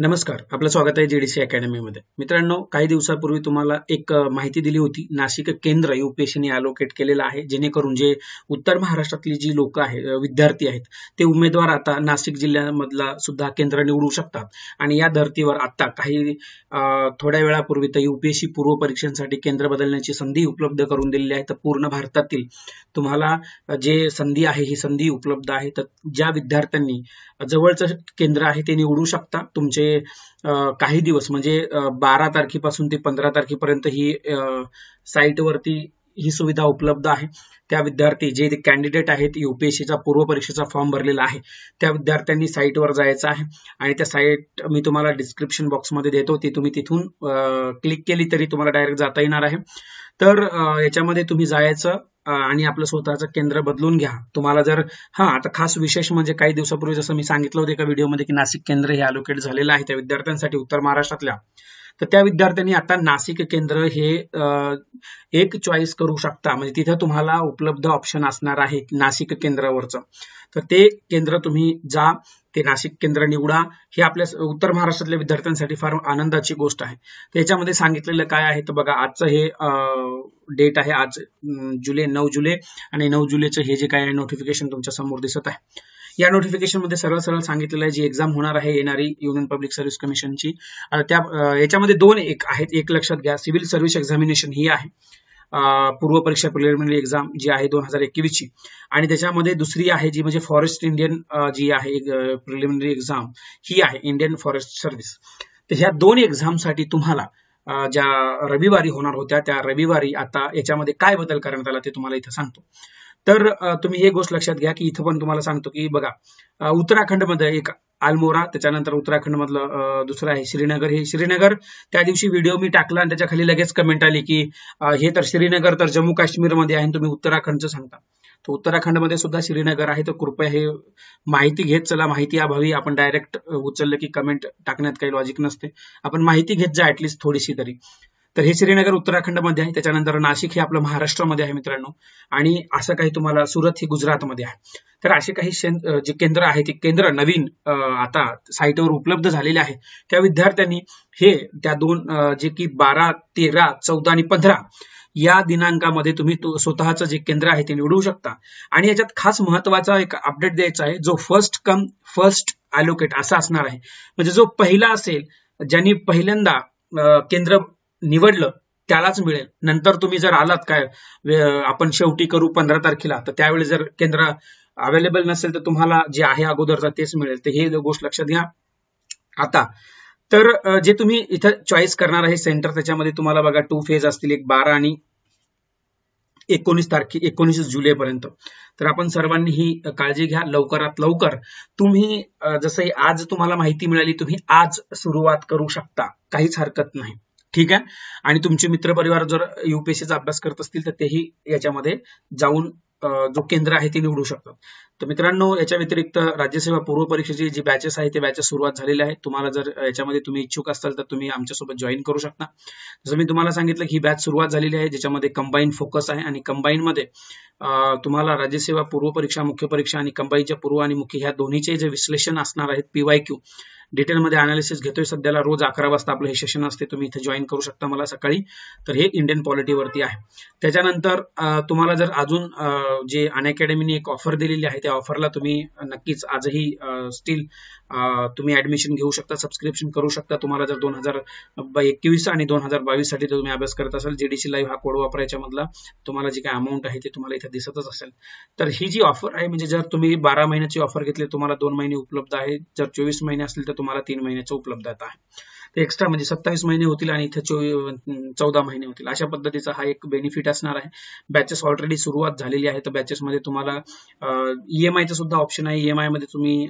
नमस्कार, आपलं स्वागत आहे जीडीसी अकॅडमीमध्ये. मित्रांनो, काही दिवसापूर्वी तुम्हाला एक माहिती दिली होती. नाशिक केंद्र यूपीएससीने अलोकेट केलेलं आहे, जेणेकरून जे उत्तर महाराष्ट्रातली जी लोक आहेत, विद्यार्थी आहेत, ते उमेदवार आता नाशिक जिल्ह्यामधला सुद्धा केंद्र निवडू शकतात. आणि या धर्तीवर आता काही थोड्या वेळापूर्वी तर यूपीएससी पूर्व परीक्षांसाठी केंद्र बदलण्याची संधी उपलब्ध करून दिलेली आहे. तर पूर्ण भारतातील तुम्हाला जे संधी आहे ही संधी उपलब्ध आहे. तर ज्या विद्यार्थ्यांनी जवळचं केंद्र आहे ते निवडू शकता. तुमचे काही दिवस म्हणजे 12 तारखेपासून ते 15 तारखेपर्यंत ही साईटवरती ही सुविधा उपलब्ध आहे. त्या विद्यार्थी जे कॅन्डिडेट आहेत यूपीएससीचा पूर्व परीक्षेचा फॉर्म भरलेला आहे त्या विद्यार्थ्यांनी साईटवर जायचं आहे आणि त्या साईट मी तुम्हाला डिस्क्रिप्शन बॉक्समध्ये देतो. ती तुम्ही तिथून क्लिक केली तरी तुम्हाला डायरेक्ट जाता येणार आहे. तर याच्यामध्ये तुम्ही जायचं आणि आपलं स्वतःचं केंद्र बदलून घ्या. तुम्हाला जर आता खास विशेष म्हणजे काही दिवसापूर्वी जसं मी सांगितलं होतं एका व्हिडिओमध्ये की नाशिक केंद्र हे अलोकेट झालेलं आहे त्या विद्यार्थ्यांसाठी उत्तर महाराष्ट्रातल्या. तर त्या विद्यार्थ्यांनी आता नाशिक केंद्र हे एक चॉईस करू शकता. म्हणजे तिथे तुम्हाला उपलब्ध ऑप्शन असणार आहे नाशिक केंद्रावरचं. तर ते केंद्र तुम्ही जा, ते नाशिक केंद्र निवडा. हे आपल्या उत्तर महाराष्ट्रातल्या विद्यार्थ्यांसाठी फार आनंदाची गोष्ट आहे. त्याच्यामध्ये सांगितलेलं काय आहे तर बघा, आजचं हे डेट आहे, आज 9 जुलै आणि 9 जुलैचं हे जे काय आहे नोटिफिकेशन तुमच्या समोर दिसत आहे. या नोटिफिकेशन मध्ये सरळ सरळ सांगितलेलं आहे जी एक्झाम होणार आहे येणारी युनियन पब्लिक सर्व्हिस कमिशनची. त्या याच्यामध्ये दोन आहेत. एक लक्षात घ्या, सिव्हिल सर्व्हिस एक्झामिनेशन ही आहे पूर्व परीक्षा प्रिलिमिनरी एक्झाम जी आहे 2021 ची, आणि त्याच्यामध्ये दुसरी आहे जी म्हणजे फॉरेस्ट इंडियन जी आहे प्रिलिमिनरी एक्झाम ही आहे इंडियन फॉरेस्ट सर्व्हिस. तर ह्या दोन एक्झामसाठी तुम्हाला ज्या रविवारी होणार होत्या त्या रविवारी आता याच्यामध्ये काय बदल करण्यात आला ते तुम्हाला इथं सांगतो. तर तुम्ही एक गोष्ट लक्षात घ्या की इथं पण तुम्हाला सांगतो की बघा, उत्तराखंडमध्ये एक अल्मोरा, त्याच्यानंतर उत्तराखंड मधलं दुसरं आहे श्रीनगर. हे श्रीनगर त्या दिवशी व्हिडिओ मी टाकला आणि त्याच्या खाली लगेच कमेंट आली की हे तर श्रीनगर तर जम्मू काश्मीरमध्ये आहे, तुम्ही उत्तराखंडचं सांगता. तर उत्तराखंडमध्ये सुद्धा श्रीनगर आहे. तर कृपया हे माहिती घेत चला. माहिती अभावी आपण डायरेक्ट उचललं की कमेंट टाकण्यात काही लॉजिक नसते. आपण माहिती घेत जा ऍटलिस्ट थोडीशी तरी. तर हे श्रीनगर उत्तराखंडमध्ये आहे. त्याच्यानंतर नाशिक हे आपलं महाराष्ट्रामध्ये आहे मित्रांनो, आणि असं काही तुम्हाला सुरत ही गुजरातमध्ये आहे. तर असे काही जे केंद्र आहे ते केंद्र नवीन आता साईटवर उपलब्ध झालेले आहे. त्या विद्यार्थ्यांनी हे त्या दोन जे की 12, 13, 14 आणि 15 या दिनांकामध्ये तुम्ही स्वतःचं जे केंद्र आहे ते निवडू शकता. आणि याच्यात खास महत्वाचा एक अपडेट द्यायचा आहे, जो फर्स्ट कम फर्स्ट अलोकेट असा असणार आहे. म्हणजे जो पहिला असेल, ज्यांनी पहिल्यांदा केंद्र निवडलं त्यालाच मिळेल. नंतर तुम्ही जर आलात काय आपण शेवटी करू 15 तारखेला, तर त्यावेळी जर केंद्र अवेलेबल नसेल तर तुम्हाला जे आहे अगोदरचा तेच मिळेल. तर हे गोष्ट लक्षात घ्या. आता तर जे तुम्ही इथं चॉईस करणार आहे सेंटर, त्याच्यामध्ये तुम्हाला बघा 2 फेज असतील, एक 12 आणि 19 जुलैपर्यंत. तर आपण सर्वांनी ही काळजी घ्या. लवकरात लवकर तुम्ही जसं आज तुम्हाला माहिती मिळाली, तुम्ही आज सुरुवात करू शकता, काहीच हरकत नाही. ठीक आहे. आणि तुमचे मित्रपरिवार जर यूपीएससीचा अभ्यास करत असतील तर तेही याच्यामध्ये जाऊन जो केंद्र आहे ते निवडू शकतात. तर मित्रांनो, याच्या व्यतिरिक्त राज्यसेवा पूर्व परीक्षेची जी बॅचेस आहे ते बॅचेस सुरुवात झालेल्या आहेत. तुम्हाला जर याच्यामध्ये तुम्ही इच्छुक असाल तर तुम्ही आमच्यासोबत जॉईन करू शकता. जसं मी तुम्हाला सांगितलं की ही बॅच सुरुवात झालेली आहे, ज्याच्यामध्ये कंबाईन फोकस आहे. आणि कंबाईन मध्ये तुम्हाला राज्यसेवा पूर्व परीक्षा, मुख्य परीक्षा आणि कंबाईनच्या पूर्व आणि मुख्य ह्या दोन्हीचे जे विश्लेषण असणार आहेत, पीवायक्यू डिटेलमध्ये अनालिसिस घेतोय सध्याला. रोज 11 वाजता आपलं हे सेशन असते, तुम्ही इथे जॉईन करू शकता मला सकाळी. तर हे इंडियन पॉलिटीवरती आहे. त्याच्यानंतर तुम्हाला जर अजून जे अनअकॅडमीने एक ऑफर दिलेली आहे त्या ऑफरला तुम्ही नक्कीच आजही स्टील तुम्ही ऍडमिशन घेऊ शकता, सबस्क्रिप्शन करू शकता. तुम्हाला जर 2021 आणि 2022 साठी तुम्ही अभ्यास करत असाल, जीडीसी लाईव्ह हा कोड वापरायच्या मधला तुम्हाला जी काय अमाऊंट आहे ते तुम्हाला इथे दिसतच असेल. तर ही जी ऑफर आहे, म्हणजे जर तुम्ही 12 महिन्याची ऑफर घेतली तुम्हाला 2 महिने उपलब्ध आहे. जर 24 महिने असतील तर तुम्हाला 3 महिन्याची उपलब्धता आहे. ते एक्स्ट्रा म्हणजे 27 महिने होतील आणि इथे 14 महिने होतील. अशा पद्धतीचा हा एक बेनिफिट असणार आहे. बॅचेस ऑलरेडी सुरुवात झालेली आहे. तर बॅचेसमध्ये तुम्हाला ईएमआयचं सुद्धा ऑप्शन आहे. ईएमआय मध्ये तुम्ही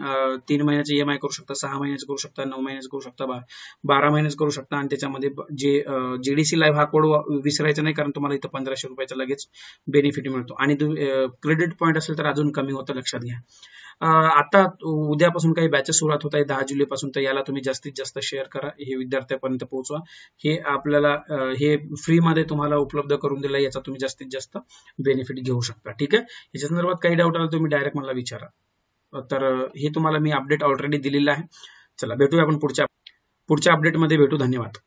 3 महिन्याचे ईएमआय करू शकता, 6 महिन्याचे करू शकता, 9 महिन्याचे करू शकता, 12 महिन्याचे करू शकता. आणि त्याच्यामध्ये जे जीडीसी लाईव्ह हा कोड विसरायचा नाही, कारण तुम्हाला इथं 1500 रुपयाचा लगेच बेनिफिट मिळतो. आणि क्रेडिट पॉईंट असेल तर अजून कमी होतं, लक्षात घ्या. आता उद्यापासून काही बॅचेस सुरुवात होत आहे 10 जुलैपासून. तर याला तुम्ही जास्तीत जास्त शेअर करा, हे विद्यार्थ्यांपर्यंत पोहोचवा. हे आपल्याला हे फ्री मध्ये तुम्हाला उपलब्ध करून दिलं, याचा तुम्ही जास्तीत जास्त बेनिफिट घेऊ शकता. ठीक आहे. याच्या संदर्भात काही डाऊट आला तुम्ही डायरेक्ट मला विचारा. तर हे तुम्हाला मी अपडेट ऑलरेडी दिलेलं आहे. चला भेटूया आपण पुढच्या पुढच्या अपडेटमध्ये भेटू. धन्यवाद.